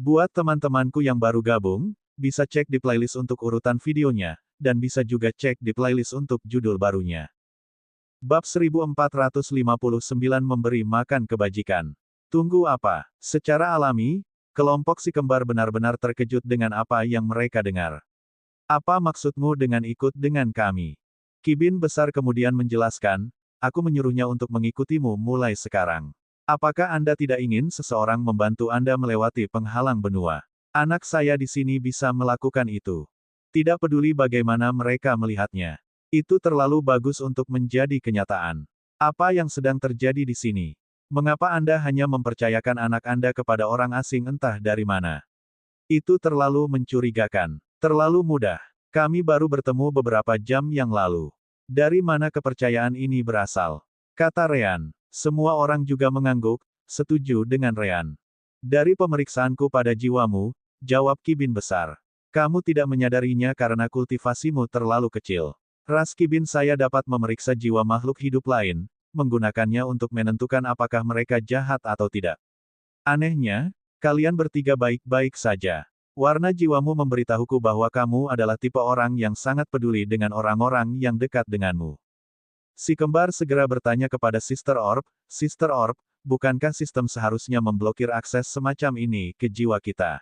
Buat teman-temanku yang baru gabung, bisa cek di playlist untuk urutan videonya, dan bisa juga cek di playlist untuk judul barunya. Bab 1459 Memberi Makan Kebajikan. Tunggu apa? Secara alami, kelompok si kembar benar-benar terkejut dengan apa yang mereka dengar. Apa maksudmu dengan ikut dengan kami? Kibin besar kemudian menjelaskan, aku menyuruhnya untuk mengikutimu mulai sekarang. Apakah Anda tidak ingin seseorang membantu Anda melewati penghalang benua? Anak saya di sini bisa melakukan itu. Tidak peduli bagaimana mereka melihatnya. Itu terlalu bagus untuk menjadi kenyataan. Apa yang sedang terjadi di sini? Mengapa Anda hanya mempercayakan anak Anda kepada orang asing entah dari mana? Itu terlalu mencurigakan. Terlalu mudah. Kami baru bertemu beberapa jam yang lalu. Dari mana kepercayaan ini berasal? Kata Rean. Semua orang juga mengangguk, setuju dengan Rean. Dari pemeriksaanku pada jiwamu, jawab Kibin besar. Kamu tidak menyadarinya karena kultivasimu terlalu kecil. Ras Kibin saya dapat memeriksa jiwa makhluk hidup lain, menggunakannya untuk menentukan apakah mereka jahat atau tidak. Anehnya, kalian bertiga baik-baik saja. Warna jiwamu memberitahuku bahwa kamu adalah tipe orang yang sangat peduli dengan orang-orang yang dekat denganmu. Si kembar segera bertanya kepada Sister Orb, bukankah sistem seharusnya memblokir akses semacam ini ke jiwa kita?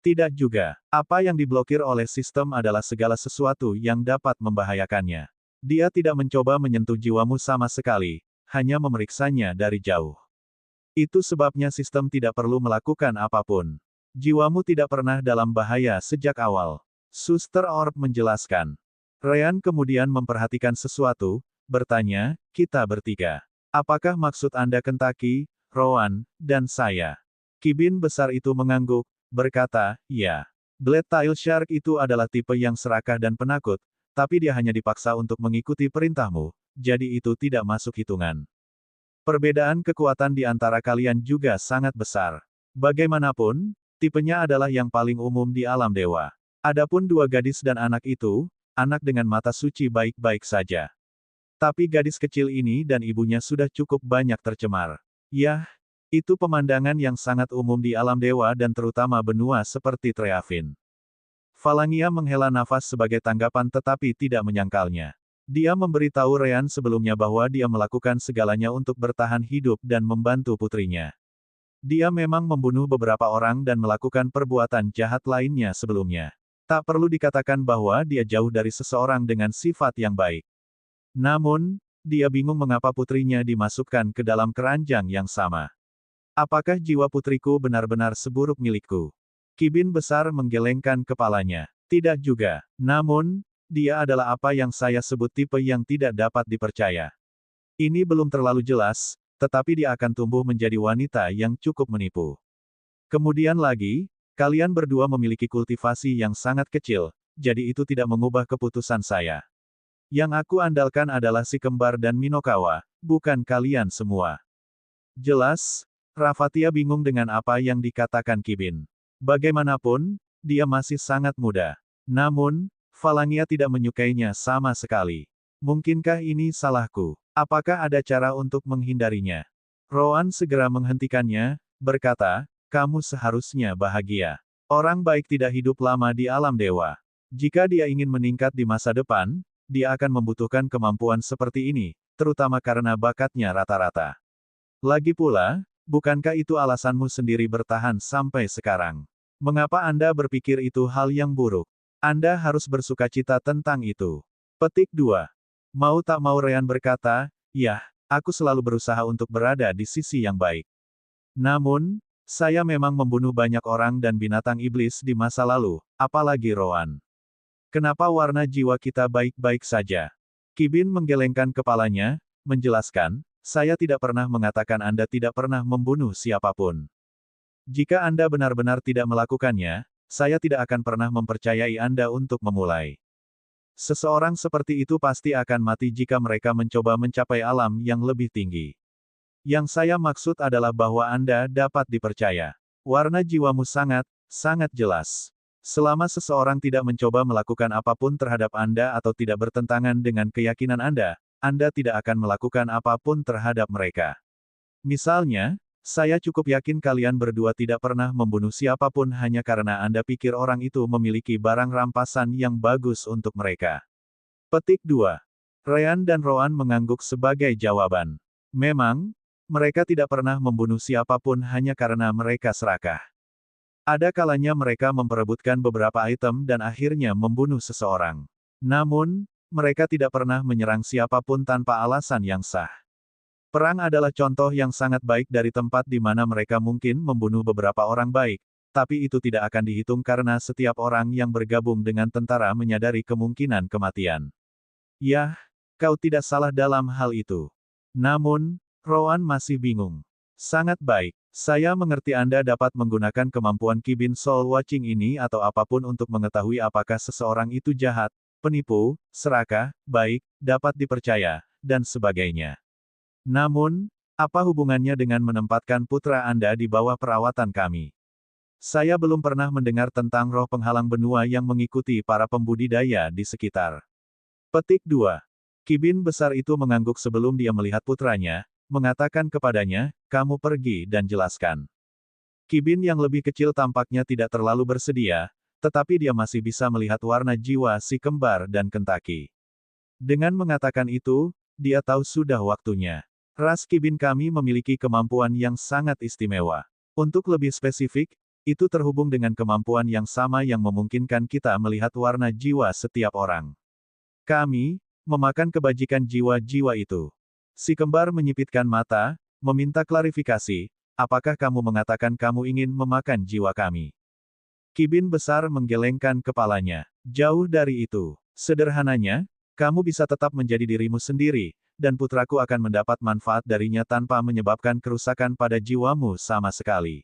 Tidak juga. Apa yang diblokir oleh sistem adalah segala sesuatu yang dapat membahayakannya. Dia tidak mencoba menyentuh jiwamu sama sekali, hanya memeriksanya dari jauh. Itu sebabnya sistem tidak perlu melakukan apapun. Jiwamu tidak pernah dalam bahaya sejak awal. Suster Orb menjelaskan. Rean kemudian memperhatikan sesuatu, bertanya, kita bertiga. Apakah maksud Anda Kentucky, Rowan, dan saya? Kibin besar itu mengangguk, berkata, ya. Blade Tail Shark itu adalah tipe yang serakah dan penakut, tapi dia hanya dipaksa untuk mengikuti perintahmu, jadi itu tidak masuk hitungan. Perbedaan kekuatan di antara kalian juga sangat besar. Bagaimanapun, tipenya adalah yang paling umum di alam dewa. Adapun dua gadis dan anak itu, anak dengan mata suci baik-baik saja. Tapi gadis kecil ini dan ibunya sudah cukup banyak tercemar. Yah, itu pemandangan yang sangat umum di alam dewa dan terutama benua seperti Treavin. Falangia menghela nafas sebagai tanggapan tetapi tidak menyangkalnya. Dia memberitahu Rean sebelumnya bahwa dia melakukan segalanya untuk bertahan hidup dan membantu putrinya. Dia memang membunuh beberapa orang dan melakukan perbuatan jahat lainnya sebelumnya. Tak perlu dikatakan bahwa dia jauh dari seseorang dengan sifat yang baik. Namun, dia bingung mengapa putrinya dimasukkan ke dalam keranjang yang sama. Apakah jiwa putriku benar-benar seburuk milikku? Kibin besar menggelengkan kepalanya. Tidak juga. Namun, dia adalah apa yang saya sebut tipe yang tidak dapat dipercaya. Ini belum terlalu jelas, tetapi dia akan tumbuh menjadi wanita yang cukup menipu. Kemudian lagi, kalian berdua memiliki kultivasi yang sangat kecil, jadi itu tidak mengubah keputusan saya. Yang aku andalkan adalah si kembar dan Minokawa, bukan kalian semua. Jelas, Rafatia bingung dengan apa yang dikatakan Kibin. Bagaimanapun, dia masih sangat muda. Namun, Falangia tidak menyukainya sama sekali. Mungkinkah ini salahku? Apakah ada cara untuk menghindarinya? Rowan segera menghentikannya, berkata, kamu seharusnya bahagia. Orang baik tidak hidup lama di alam dewa. Jika dia ingin meningkat di masa depan, dia akan membutuhkan kemampuan seperti ini, terutama karena bakatnya rata-rata. Lagi pula, bukankah itu alasanmu sendiri bertahan sampai sekarang? Mengapa Anda berpikir itu hal yang buruk? Anda harus bersukacita tentang itu. Petik 2. Mau tak mau Rean berkata, yah, aku selalu berusaha untuk berada di sisi yang baik. Namun, saya memang membunuh banyak orang dan binatang iblis di masa lalu, apalagi Rowan. Kenapa warna jiwa kita baik-baik saja? Kibin menggelengkan kepalanya, menjelaskan, saya tidak pernah mengatakan Anda tidak pernah membunuh siapapun. Jika Anda benar-benar tidak melakukannya, saya tidak akan pernah mempercayai Anda untuk memulai. Seseorang seperti itu pasti akan mati jika mereka mencoba mencapai alam yang lebih tinggi. Yang saya maksud adalah bahwa Anda dapat dipercaya. Warna jiwamu sangat jelas. Selama seseorang tidak mencoba melakukan apapun terhadap Anda atau tidak bertentangan dengan keyakinan Anda tidak akan melakukan apapun terhadap mereka. Misalnya, Saya cukup yakin kalian berdua tidak pernah membunuh siapapun hanya karena Anda pikir orang itu memiliki barang rampasan yang bagus untuk mereka. Petik 2. Ryan dan Rowan mengangguk sebagai jawaban. Memang, mereka tidak pernah membunuh siapapun hanya karena mereka serakah. Ada kalanya mereka memperebutkan beberapa item dan akhirnya membunuh seseorang. Namun, mereka tidak pernah menyerang siapapun tanpa alasan yang sah. Perang adalah contoh yang sangat baik dari tempat di mana mereka mungkin membunuh beberapa orang baik, tapi itu tidak akan dihitung karena setiap orang yang bergabung dengan tentara menyadari kemungkinan kematian. Yah, kau tidak salah dalam hal itu. Namun, Rowan masih bingung. Sangat baik. Saya mengerti Anda dapat menggunakan kemampuan Kibin Soul Watching ini atau apapun untuk mengetahui apakah seseorang itu jahat, penipu, serakah, baik, dapat dipercaya, dan sebagainya. Namun, apa hubungannya dengan menempatkan putra Anda di bawah perawatan kami? Saya belum pernah mendengar tentang roh penghalang benua yang mengikuti para pembudidaya di sekitar. Petik 2. Kibin besar itu mengangguk sebelum dia melihat putranya, mengatakan kepadanya, kamu pergi dan jelaskan. Kibin yang lebih kecil tampaknya tidak terlalu bersedia, tetapi dia masih bisa melihat warna jiwa si kembar dan Kentucky. Dengan mengatakan itu, dia tahu sudah waktunya. Ras Kibin kami memiliki kemampuan yang sangat istimewa. Untuk lebih spesifik, itu terhubung dengan kemampuan yang sama yang memungkinkan kita melihat warna jiwa setiap orang. Kami, memakan kebajikan jiwa-jiwa itu. Si kembar menyipitkan mata, meminta klarifikasi, apakah kamu mengatakan kamu ingin memakan jiwa kami? Kibin besar menggelengkan kepalanya. Jauh dari itu. Sederhananya, kamu bisa tetap menjadi dirimu sendiri, dan putraku akan mendapat manfaat darinya tanpa menyebabkan kerusakan pada jiwamu sama sekali.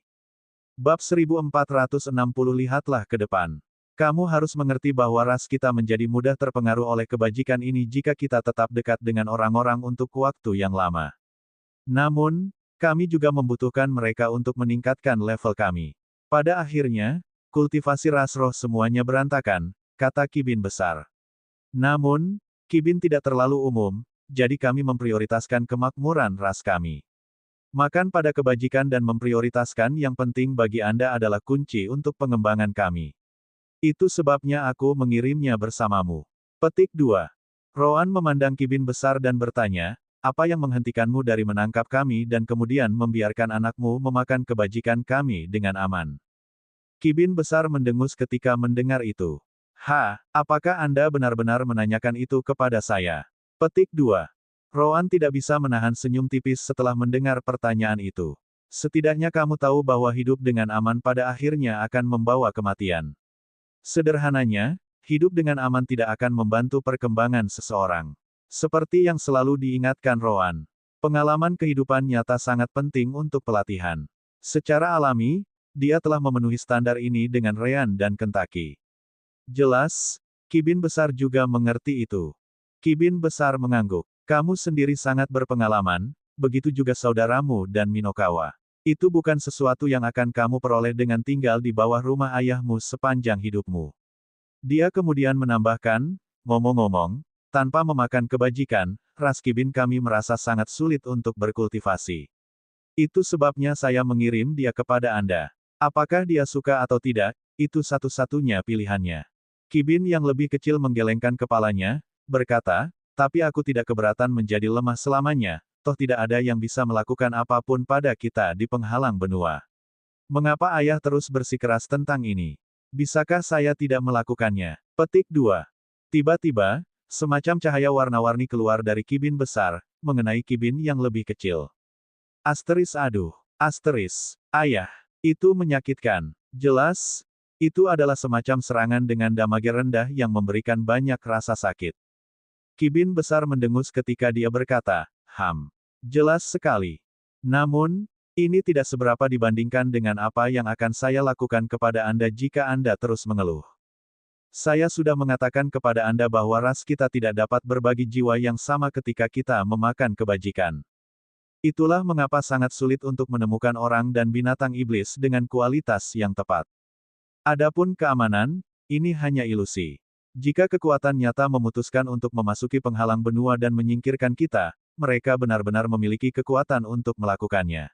Bab 1460 Lihatlah ke depan. Kamu harus mengerti bahwa ras kita menjadi mudah terpengaruh oleh kebajikan ini jika kita tetap dekat dengan orang-orang untuk waktu yang lama. Namun, kami juga membutuhkan mereka untuk meningkatkan level kami. Pada akhirnya, kultivasi ras roh semuanya berantakan, kata Kibin besar. Namun, Kibin tidak terlalu umum, jadi kami memprioritaskan kemakmuran ras kami. Makan pada kebajikan dan memprioritaskan yang penting bagi Anda adalah kunci untuk pengembangan kami. Itu sebabnya aku mengirimnya bersamamu. Petik 2. Rowan memandang Kibin besar dan bertanya, apa yang menghentikanmu dari menangkap kami dan kemudian membiarkan anakmu memakan kebajikan kami dengan aman? Kibin besar mendengus ketika mendengar itu. Apakah Anda benar-benar menanyakan itu kepada saya? Petik 2. Rowan tidak bisa menahan senyum tipis setelah mendengar pertanyaan itu. Setidaknya kamu tahu bahwa hidup dengan aman pada akhirnya akan membawa kematian. Sederhananya, hidup dengan aman tidak akan membantu perkembangan seseorang. Seperti yang selalu diingatkan Rowan, pengalaman kehidupan nyata sangat penting untuk pelatihan. Secara alami, dia telah memenuhi standar ini dengan Ryan dan Kentucky. Jelas, Kibin besar juga mengerti itu. Kibin besar mengangguk. Kamu sendiri sangat berpengalaman, begitu juga saudaramu dan Minokawa. Itu bukan sesuatu yang akan kamu peroleh dengan tinggal di bawah rumah ayahmu sepanjang hidupmu. Dia kemudian menambahkan, ngomong-ngomong, tanpa memakan kebajikan, ras Kibin kami merasa sangat sulit untuk berkultivasi. Itu sebabnya saya mengirim dia kepada Anda. Apakah dia suka atau tidak, itu satu-satunya pilihannya. Kibin yang lebih kecil menggelengkan kepalanya, berkata, tapi aku tidak keberatan menjadi lemah selamanya, toh tidak ada yang bisa melakukan apapun pada kita di penghalang benua. Mengapa ayah terus bersikeras tentang ini? Bisakah saya tidak melakukannya? Petik 2. Tiba-tiba, semacam cahaya warna-warni keluar dari Kibin besar, mengenai Kibin yang lebih kecil. Aduh. Ayah. Itu menyakitkan. Jelas, itu adalah semacam serangan dengan damage rendah yang memberikan banyak rasa sakit. Kibin besar mendengus ketika dia berkata, jelas sekali. Namun, ini tidak seberapa dibandingkan dengan apa yang akan saya lakukan kepada Anda jika Anda terus mengeluh. Saya sudah mengatakan kepada Anda bahwa ras kita tidak dapat berbagi jiwa yang sama ketika kita memakan kebajikan. Itulah mengapa sangat sulit untuk menemukan orang dan binatang iblis dengan kualitas yang tepat. Adapun keamanan, ini hanya ilusi. Jika kekuatan nyata memutuskan untuk memasuki penghalang benua dan menyingkirkan kita, mereka benar-benar memiliki kekuatan untuk melakukannya.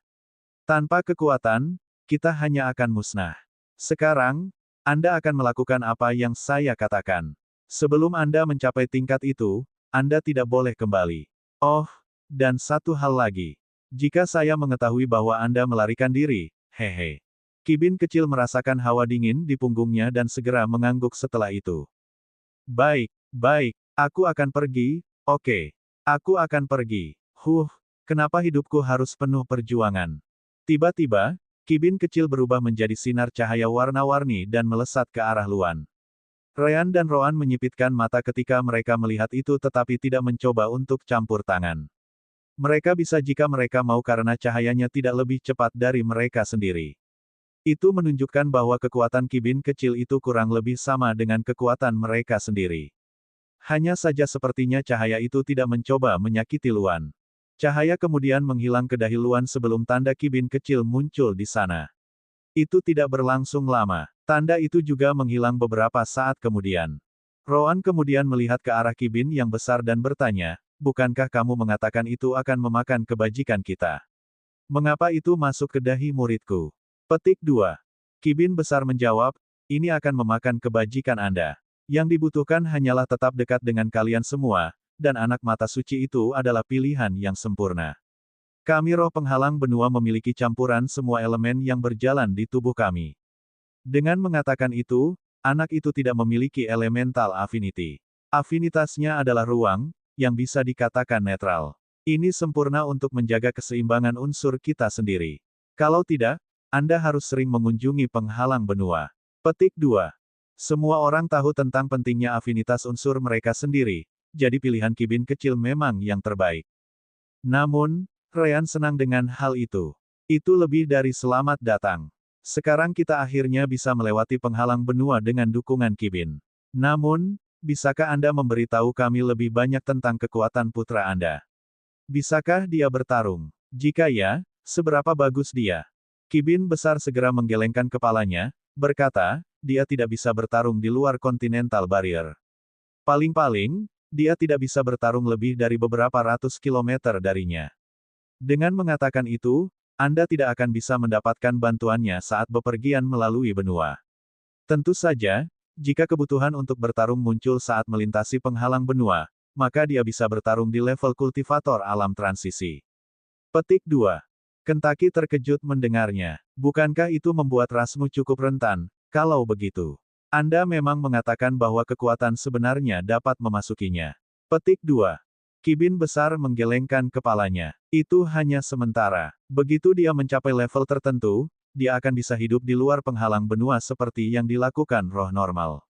Tanpa kekuatan, kita hanya akan musnah. Sekarang, Anda akan melakukan apa yang saya katakan. Sebelum Anda mencapai tingkat itu, Anda tidak boleh kembali. Oh, dan satu hal lagi. Jika saya mengetahui bahwa Anda melarikan diri, hehe. Kibin kecil merasakan hawa dingin di punggungnya dan segera mengangguk setelah itu. Baik, baik, aku akan pergi, oke. Aku akan pergi. Kenapa hidupku harus penuh perjuangan? Tiba-tiba, Kibin kecil berubah menjadi sinar cahaya warna-warni dan melesat ke arah Luan. Ryan dan Roan menyipitkan mata ketika mereka melihat itu tetapi tidak mencoba untuk campur tangan. Mereka bisa jika mereka mau karena cahayanya tidak lebih cepat dari mereka sendiri. Itu menunjukkan bahwa kekuatan Kibin kecil itu kurang lebih sama dengan kekuatan mereka sendiri. Hanya saja sepertinya cahaya itu tidak mencoba menyakiti Luan. Cahaya kemudian menghilang ke dahi Luan sebelum tanda Kibin kecil muncul di sana. Itu tidak berlangsung lama. Tanda itu juga menghilang beberapa saat kemudian. Roan kemudian melihat ke arah Kibin yang besar dan bertanya, bukankah kamu mengatakan itu akan memakan kebajikan kita? Mengapa itu masuk ke dahi muridku? Petik 2. Kibin besar menjawab, ini akan memakan kebajikan Anda. Yang dibutuhkan hanyalah tetap dekat dengan kalian semua, dan anak mata suci itu adalah pilihan yang sempurna. Kami roh penghalang benua memiliki campuran semua elemen yang berjalan di tubuh kami. Dengan mengatakan itu, anak itu tidak memiliki elemental affinity. Afinitasnya adalah ruang, yang bisa dikatakan netral. Ini sempurna untuk menjaga keseimbangan unsur kita sendiri. Kalau tidak, Anda harus sering mengunjungi penghalang benua. Petik 2. Semua orang tahu tentang pentingnya afinitas unsur mereka sendiri, jadi pilihan Kibin kecil memang yang terbaik. Namun, Ryan senang dengan hal itu. Itu lebih dari selamat datang. Sekarang kita akhirnya bisa melewati penghalang benua dengan dukungan Kibin. Namun, bisakah Anda memberitahu kami lebih banyak tentang kekuatan putra Anda? Bisakah dia bertarung? Jika ya, seberapa bagus dia? Kibin besar segera menggelengkan kepalanya, berkata, dia tidak bisa bertarung di luar Continental Barrier. Paling-paling, dia tidak bisa bertarung lebih dari beberapa ratus kilometer darinya. Dengan mengatakan itu, Anda tidak akan bisa mendapatkan bantuannya saat bepergian melalui benua. Tentu saja, jika kebutuhan untuk bertarung muncul saat melintasi penghalang benua, maka dia bisa bertarung di level kultivator alam transisi. Petik 2. Kentucky terkejut mendengarnya. Bukankah itu membuat rasmu cukup rentan? Kalau begitu, Anda memang mengatakan bahwa kekuatan sebenarnya dapat memasukinya. Petik 2. Kibin besar menggelengkan kepalanya. Itu hanya sementara. Begitu dia mencapai level tertentu, dia akan bisa hidup di luar penghalang benua seperti yang dilakukan roh normal.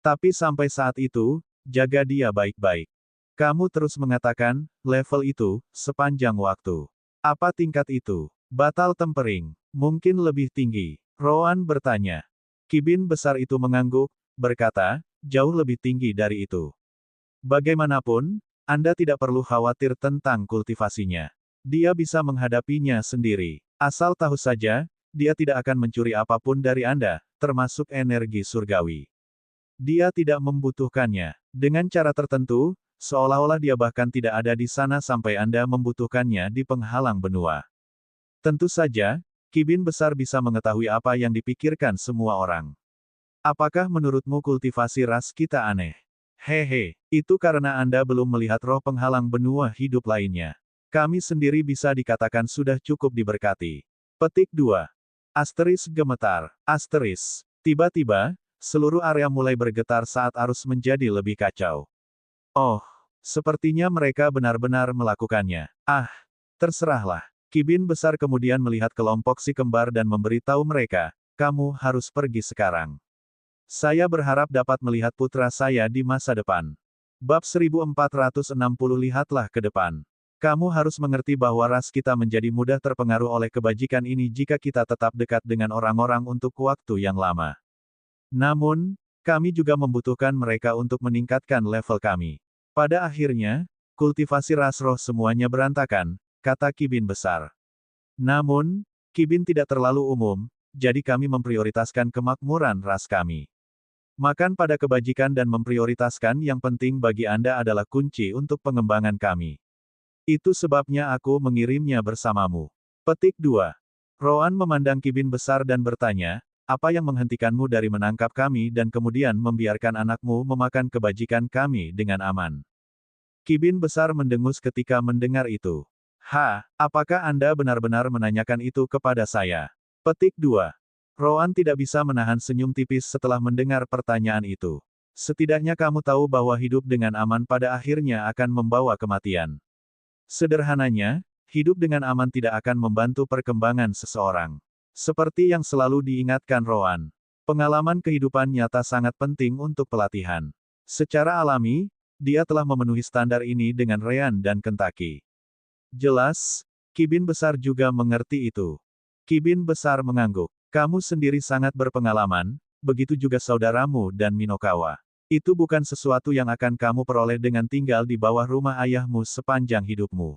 Tapi sampai saat itu, jaga dia baik-baik. Kamu terus mengatakan, level itu, sepanjang waktu. Apa tingkat itu? Batal tempering. Mungkin lebih tinggi. Roan bertanya. Kibin besar itu mengangguk, berkata, jauh lebih tinggi dari itu. Bagaimanapun, Anda tidak perlu khawatir tentang kultivasinya. Dia bisa menghadapinya sendiri. Asal tahu saja, dia tidak akan mencuri apapun dari Anda, termasuk energi surgawi. Dia tidak membutuhkannya. Dengan cara tertentu, seolah-olah dia bahkan tidak ada di sana sampai Anda membutuhkannya di penghalang benua. Tentu saja, Kibin besar bisa mengetahui apa yang dipikirkan semua orang. Apakah menurutmu kultivasi ras kita aneh? Hehe, itu karena Anda belum melihat roh penghalang benua hidup lainnya. Kami sendiri bisa dikatakan sudah cukup diberkati. Petik 2. Asteris gemetar. Asteris. Tiba-tiba, seluruh area mulai bergetar saat arus menjadi lebih kacau. Oh, sepertinya mereka benar-benar melakukannya. Terserahlah. Kibin besar kemudian melihat kelompok si kembar dan memberitahu mereka, kamu harus pergi sekarang. Saya berharap dapat melihat putra saya di masa depan. Bab 1460 Lihatlah ke depan. Kamu harus mengerti bahwa ras kita menjadi mudah terpengaruh oleh kebajikan ini jika kita tetap dekat dengan orang-orang untuk waktu yang lama. Namun, kami juga membutuhkan mereka untuk meningkatkan level kami. Pada akhirnya, kultivasi ras roh semuanya berantakan, kata Kibin besar. Namun, Kibin tidak terlalu umum, jadi kami memprioritaskan kemakmuran ras kami. Makan pada kebajikan dan memprioritaskan yang penting bagi Anda adalah kunci untuk pengembangan kami. Itu sebabnya aku mengirimnya bersamamu. Petik 2. Roan memandang Kibin besar dan bertanya, apa yang menghentikanmu dari menangkap kami dan kemudian membiarkan anakmu memakan kebajikan kami dengan aman? Kibin besar mendengus ketika mendengar itu. Apakah Anda benar-benar menanyakan itu kepada saya? Petik 2. Roan tidak bisa menahan senyum tipis setelah mendengar pertanyaan itu. Setidaknya kamu tahu bahwa hidup dengan aman pada akhirnya akan membawa kematian. Sederhananya, hidup dengan aman tidak akan membantu perkembangan seseorang. Seperti yang selalu diingatkan Roan, pengalaman kehidupan nyata sangat penting untuk pelatihan. Secara alami, dia telah memenuhi standar ini dengan Ryan dan Kentucky. Jelas, Kibin besar juga mengerti itu. Kibin besar mengangguk. Kamu sendiri sangat berpengalaman, begitu juga saudaramu dan Minokawa. Itu bukan sesuatu yang akan kamu peroleh dengan tinggal di bawah rumah ayahmu sepanjang hidupmu.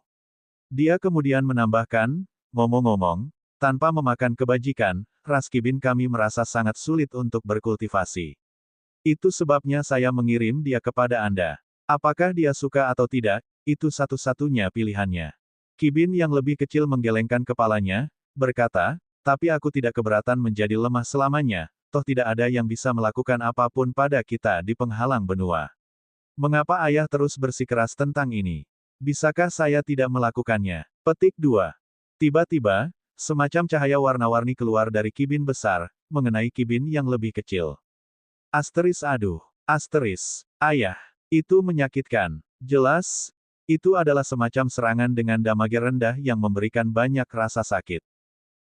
Dia kemudian menambahkan, ngomong-ngomong, tanpa memakan kebajikan, ras Kibin kami merasa sangat sulit untuk berkultivasi. Itu sebabnya saya mengirim dia kepada Anda. Apakah dia suka atau tidak, itu satu-satunya pilihannya. Kibin yang lebih kecil menggelengkan kepalanya, berkata, tapi aku tidak keberatan menjadi lemah selamanya, toh tidak ada yang bisa melakukan apapun pada kita di penghalang benua. Mengapa ayah terus bersikeras tentang ini? Bisakah saya tidak melakukannya? Petik 2. Tiba-tiba, semacam cahaya warna-warni keluar dari Kibin besar, mengenai Kibin yang lebih kecil. Asteris, ayah. Itu menyakitkan. Jelas, itu adalah semacam serangan dengan damage rendah yang memberikan banyak rasa sakit.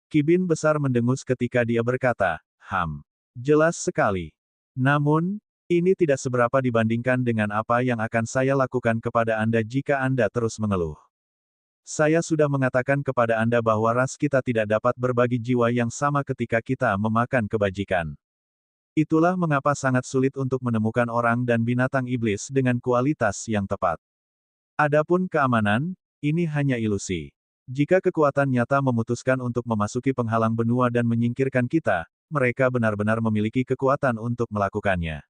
Kibin besar mendengus ketika dia berkata, jelas sekali. Namun, ini tidak seberapa dibandingkan dengan apa yang akan saya lakukan kepada Anda jika Anda terus mengeluh. Saya sudah mengatakan kepada Anda bahwa ras kita tidak dapat berbagi jiwa yang sama ketika kita memakan kebajikan. Itulah mengapa sangat sulit untuk menemukan orang dan binatang iblis dengan kualitas yang tepat. Adapun keamanan, ini hanya ilusi. Jika kekuatan nyata memutuskan untuk memasuki penghalang benua dan menyingkirkan kita, mereka benar-benar memiliki kekuatan untuk melakukannya.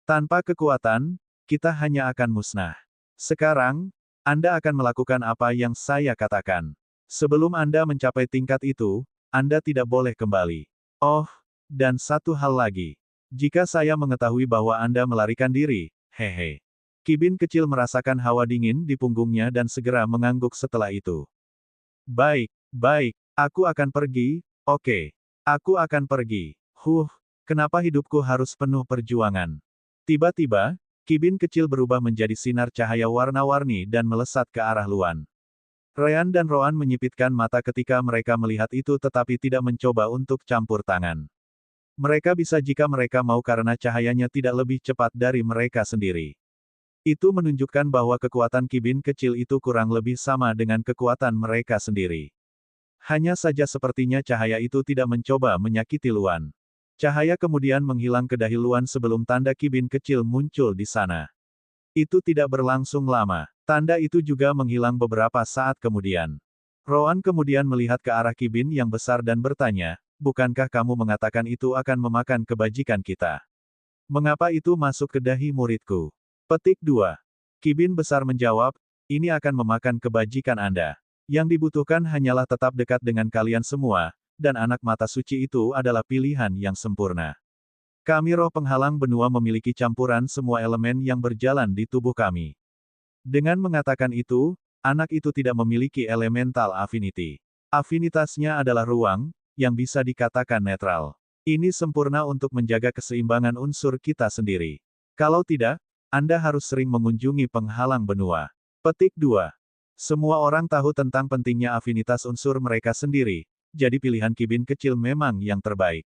Tanpa kekuatan, kita hanya akan musnah. Sekarang, Anda akan melakukan apa yang saya katakan. Sebelum Anda mencapai tingkat itu, Anda tidak boleh kembali. Oh, dan satu hal lagi. Jika saya mengetahui bahwa Anda melarikan diri, hehe. Kibin kecil merasakan hawa dingin di punggungnya dan segera mengangguk setelah itu. Baik, aku akan pergi, oke. Aku akan pergi. Kenapa hidupku harus penuh perjuangan? Tiba-tiba, Kibin kecil berubah menjadi sinar cahaya warna-warni dan melesat ke arah Luan. Ryan dan Roan menyipitkan mata ketika mereka melihat itu tetapi tidak mencoba untuk campur tangan. Mereka bisa jika mereka mau karena cahayanya tidak lebih cepat dari mereka sendiri. Itu menunjukkan bahwa kekuatan Kibin kecil itu kurang lebih sama dengan kekuatan mereka sendiri. Hanya saja sepertinya cahaya itu tidak mencoba menyakiti Luan. Cahaya kemudian menghilang ke dahi Luan sebelum tanda Kibin kecil muncul di sana. Itu tidak berlangsung lama. Tanda itu juga menghilang beberapa saat kemudian. Roan kemudian melihat ke arah Kibin yang besar dan bertanya, bukankah kamu mengatakan itu akan memakan kebajikan kita? Mengapa itu masuk ke dahi muridku? Petik 2. Kibin besar menjawab, ini akan memakan kebajikan Anda. Yang dibutuhkan hanyalah tetap dekat dengan kalian semua, dan anak mata suci itu adalah pilihan yang sempurna. Kami roh penghalang benua memiliki campuran semua elemen yang berjalan di tubuh kami. Dengan mengatakan itu, anak itu tidak memiliki elemental affinity. Afinitasnya adalah ruang, yang bisa dikatakan netral. Ini sempurna untuk menjaga keseimbangan unsur kita sendiri. Kalau tidak, Anda harus sering mengunjungi penghalang benua. Petik 2. Semua orang tahu tentang pentingnya afinitas unsur mereka sendiri, jadi pilihan Kibin kecil memang yang terbaik.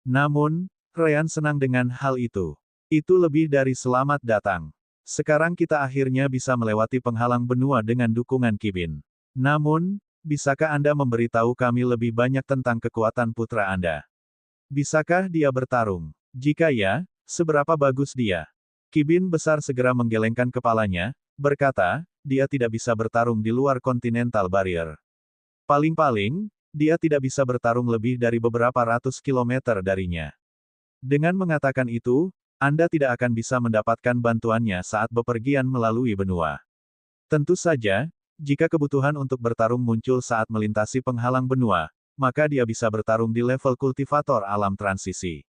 Namun, Ryan senang dengan hal itu. Itu lebih dari selamat datang. Sekarang kita akhirnya bisa melewati penghalang benua dengan dukungan Kibin. Namun, bisakah Anda memberitahu kami lebih banyak tentang kekuatan putra Anda? Bisakah dia bertarung? Jika ya, seberapa bagus dia? Kibin besar segera menggelengkan kepalanya, berkata, dia tidak bisa bertarung di luar Continental Barrier. Paling-paling, dia tidak bisa bertarung lebih dari beberapa ratus kilometer darinya. Dengan mengatakan itu, Anda tidak akan bisa mendapatkan bantuannya saat bepergian melalui benua. Tentu saja, jika kebutuhan untuk bertarung muncul saat melintasi penghalang benua, maka dia bisa bertarung di level kultivator alam transisi.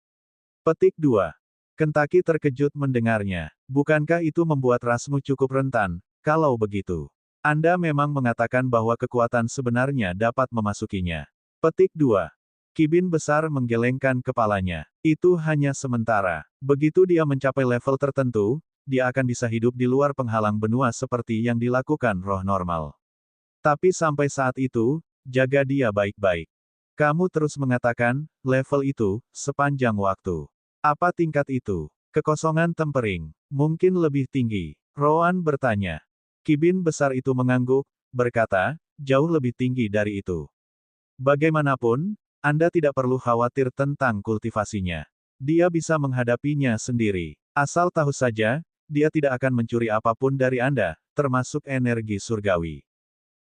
Petik 2. Kentaki terkejut mendengarnya. Bukankah itu membuat rasmu cukup rentan? Kalau begitu, Anda memang mengatakan bahwa kekuatan sebenarnya dapat memasukinya. Petik 2. Kibin besar menggelengkan kepalanya. Itu hanya sementara. Begitu dia mencapai level tertentu, dia akan bisa hidup di luar penghalang benua seperti yang dilakukan roh normal. Tapi sampai saat itu, jaga dia baik-baik. Kamu terus mengatakan, level itu, sepanjang waktu. Apa tingkat itu? Kekosongan tempering. Mungkin lebih tinggi. Rowan bertanya. Kibin besar itu mengangguk, berkata, jauh lebih tinggi dari itu. Bagaimanapun, Anda tidak perlu khawatir tentang kultivasinya. Dia bisa menghadapinya sendiri. Asal tahu saja, dia tidak akan mencuri apapun dari Anda, termasuk energi surgawi.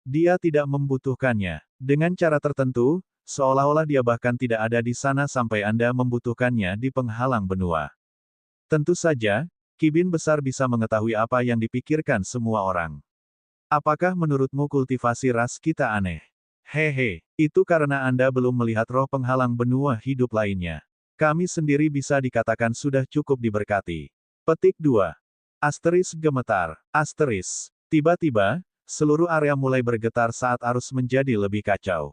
Dia tidak membutuhkannya. Dengan cara tertentu, seolah-olah dia bahkan tidak ada di sana sampai Anda membutuhkannya di penghalang benua. Tentu saja, Kibin besar bisa mengetahui apa yang dipikirkan semua orang. Apakah menurutmu kultivasi ras kita aneh? Hehe, itu karena Anda belum melihat roh penghalang benua hidup lainnya. Kami sendiri bisa dikatakan sudah cukup diberkati. Petik 2. Asteris gemetar. Asteris. Tiba-tiba, seluruh area mulai bergetar saat arus menjadi lebih kacau.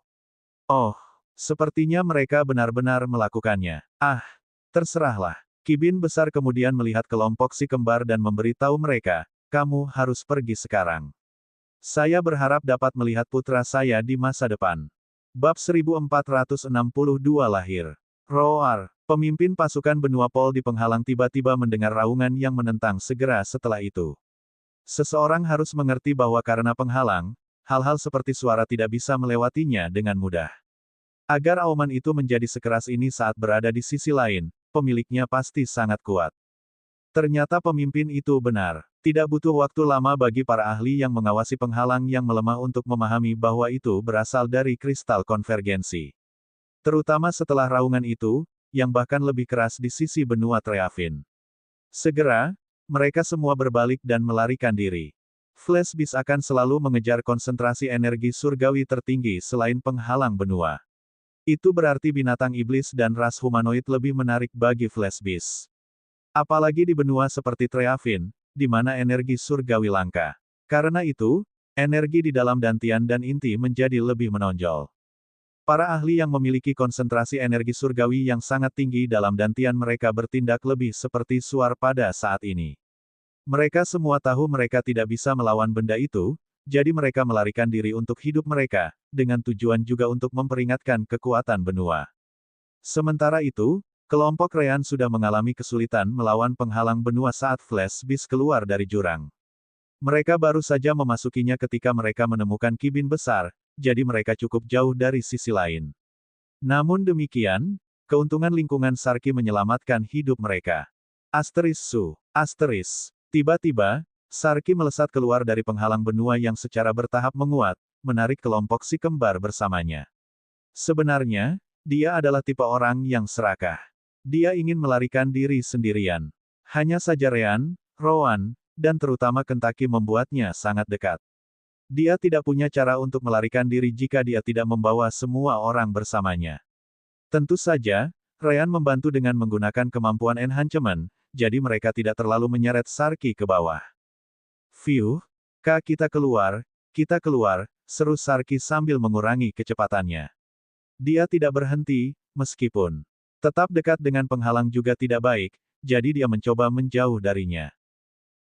Oh, sepertinya mereka benar-benar melakukannya. Ah, terserahlah. Kibin besar kemudian melihat kelompok si kembar dan memberitahu mereka, kamu harus pergi sekarang. Saya berharap dapat melihat putra saya di masa depan. Bab 1462 lahir. Roar. Pemimpin pasukan benua Pol di penghalang tiba-tiba mendengar raungan yang menentang segera setelah itu. Seseorang harus mengerti bahwa karena penghalang, hal-hal seperti suara tidak bisa melewatinya dengan mudah. Agar auman itu menjadi sekeras ini saat berada di sisi lain, pemiliknya pasti sangat kuat. Ternyata pemimpin itu benar. Tidak butuh waktu lama bagi para ahli yang mengawasi penghalang yang melemah untuk memahami bahwa itu berasal dari kristal konvergensi. Terutama setelah raungan itu, yang bahkan lebih keras di sisi benua Treavin. Segera, mereka semua berbalik dan melarikan diri. Flash Beast akan selalu mengejar konsentrasi energi surgawi tertinggi selain penghalang benua. Itu berarti binatang iblis dan ras humanoid lebih menarik bagi Flash Beast. Apalagi di benua seperti Treavin, di mana energi surgawi langka. Karena itu, energi di dalam dantian dan inti menjadi lebih menonjol. Para ahli yang memiliki konsentrasi energi surgawi yang sangat tinggi dalam dantian mereka bertindak lebih seperti suar pada saat ini. Mereka semua tahu mereka tidak bisa melawan benda itu, jadi mereka melarikan diri untuk hidup mereka, dengan tujuan juga untuk memperingatkan kekuatan benua. Sementara itu, kelompok Rean sudah mengalami kesulitan melawan penghalang benua saat Flash Beast keluar dari jurang. Mereka baru saja memasukinya ketika mereka menemukan Kibin besar, jadi mereka cukup jauh dari sisi lain. Namun demikian, keuntungan lingkungan Sarki menyelamatkan hidup mereka. Asteris Su. Asteris. Tiba-tiba, Sarki melesat keluar dari penghalang benua yang secara bertahap menguat, menarik kelompok si kembar bersamanya. Sebenarnya, dia adalah tipe orang yang serakah. Dia ingin melarikan diri sendirian. Hanya saja Rean, Rowan, dan terutama Kentaki membuatnya sangat dekat. Dia tidak punya cara untuk melarikan diri jika dia tidak membawa semua orang bersamanya. Tentu saja, Rean membantu dengan menggunakan kemampuan enhancement, jadi mereka tidak terlalu menyeret Sarki ke bawah. Fiuh, kita keluar, seru Sarki sambil mengurangi kecepatannya. Dia tidak berhenti, meskipun tetap dekat dengan penghalang juga tidak baik, jadi dia mencoba menjauh darinya.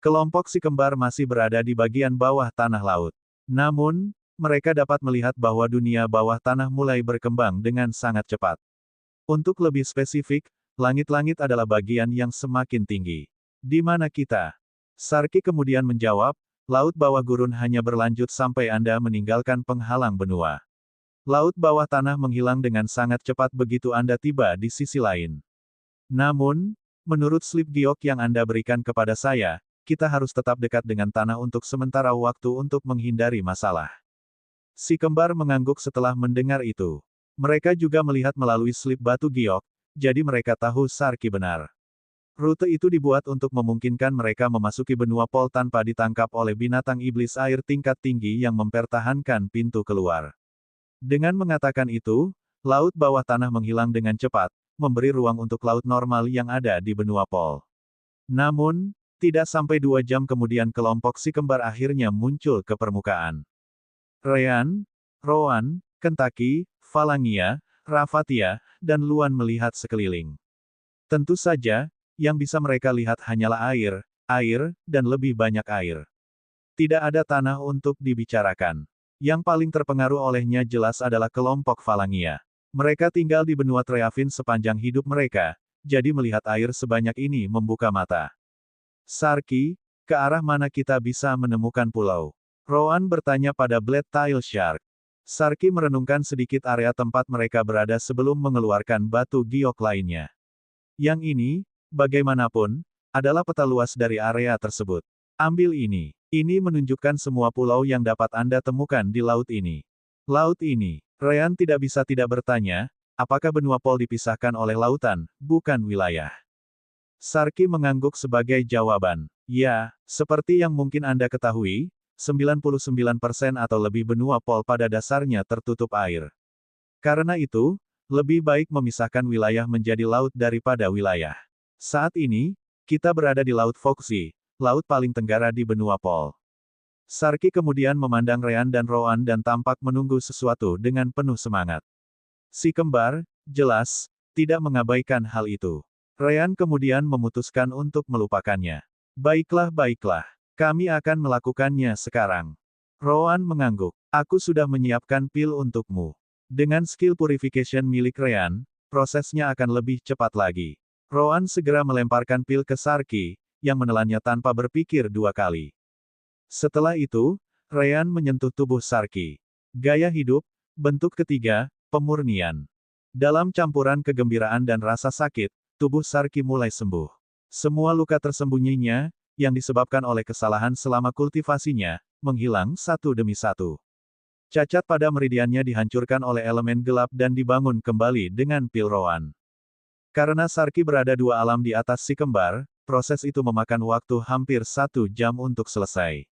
Kelompok si kembar masih berada di bagian bawah tanah laut. Namun, mereka dapat melihat bahwa dunia bawah tanah mulai berkembang dengan sangat cepat. Untuk lebih spesifik, langit-langit adalah bagian yang semakin tinggi. Di mana kita? Sarki kemudian menjawab, laut bawah gurun hanya berlanjut sampai Anda meninggalkan penghalang benua. Laut bawah tanah menghilang dengan sangat cepat begitu Anda tiba di sisi lain. Namun, menurut slip giok yang Anda berikan kepada saya, kita harus tetap dekat dengan tanah untuk sementara waktu untuk menghindari masalah. Si kembar mengangguk setelah mendengar itu. Mereka juga melihat melalui slip batu giok, jadi mereka tahu Sarki benar. Rute itu dibuat untuk memungkinkan mereka memasuki benua Pol tanpa ditangkap oleh binatang iblis air tingkat tinggi yang mempertahankan pintu keluar. Dengan mengatakan itu, laut bawah tanah menghilang dengan cepat, memberi ruang untuk laut normal yang ada di benua Pol. Namun, tidak sampai 2 jam kemudian kelompok si kembar akhirnya muncul ke permukaan. Ryan, Rowan, Kentucky, Falangia, Ravatia, dan Luan melihat sekeliling. Tentu saja, yang bisa mereka lihat hanyalah air, dan lebih banyak air. Tidak ada tanah untuk dibicarakan. Yang paling terpengaruh olehnya jelas adalah kelompok Falangia. Mereka tinggal di benua Treavin sepanjang hidup mereka, jadi melihat air sebanyak ini membuka mata. Sarki, ke arah mana kita bisa menemukan pulau? Rowan bertanya pada Blade Tail Shark. Sarki merenungkan sedikit area tempat mereka berada sebelum mengeluarkan batu giok lainnya. Yang ini, bagaimanapun, adalah peta luas dari area tersebut. Ambil ini. Ini menunjukkan semua pulau yang dapat Anda temukan di laut ini. Laut ini. Ryan tidak bisa tidak bertanya, apakah benua Pol dipisahkan oleh lautan, bukan wilayah? Sarki mengangguk sebagai jawaban. Ya, seperti yang mungkin Anda ketahui, 99% atau lebih benua Pol pada dasarnya tertutup air. Karena itu, lebih baik memisahkan wilayah menjadi laut daripada wilayah. Saat ini, kita berada di Laut Foxy, laut paling tenggara di benua Pol. Sarki kemudian memandang Ryan dan Rowan dan tampak menunggu sesuatu dengan penuh semangat. Si kembar, jelas, tidak mengabaikan hal itu. Ryan kemudian memutuskan untuk melupakannya. Baiklah, kami akan melakukannya sekarang. Rowan mengangguk. Aku sudah menyiapkan pil untukmu. Dengan skill purification milik Ryan, prosesnya akan lebih cepat lagi. Rowan segera melemparkan pil ke Sarki, yang menelannya tanpa berpikir 2 kali. Setelah itu, Ryan menyentuh tubuh Sarki. Gaya hidup, bentuk ketiga, pemurnian. Dalam campuran kegembiraan dan rasa sakit, tubuh Sarki mulai sembuh. Semua luka tersembunyinya, yang disebabkan oleh kesalahan selama kultivasinya, menghilang satu demi satu. Cacat pada meridiannya dihancurkan oleh elemen gelap dan dibangun kembali dengan pil Rowan. Karena Sarki berada 2 alam di atas si kembar, proses itu memakan waktu hampir 1 jam untuk selesai.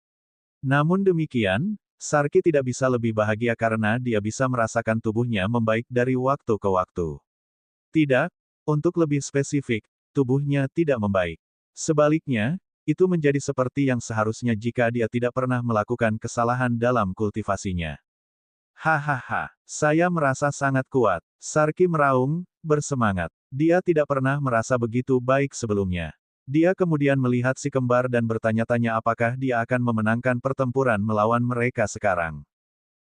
Namun demikian, Sarki tidak bisa lebih bahagia karena dia bisa merasakan tubuhnya membaik dari waktu ke waktu. Tidak, untuk lebih spesifik, tubuhnya tidak membaik. Sebaliknya, itu menjadi seperti yang seharusnya jika dia tidak pernah melakukan kesalahan dalam kultivasinya. Hahaha, saya merasa sangat kuat. Sarki meraung, bersemangat. Dia tidak pernah merasa begitu baik sebelumnya. Dia kemudian melihat si kembar dan bertanya-tanya apakah dia akan memenangkan pertempuran melawan mereka sekarang.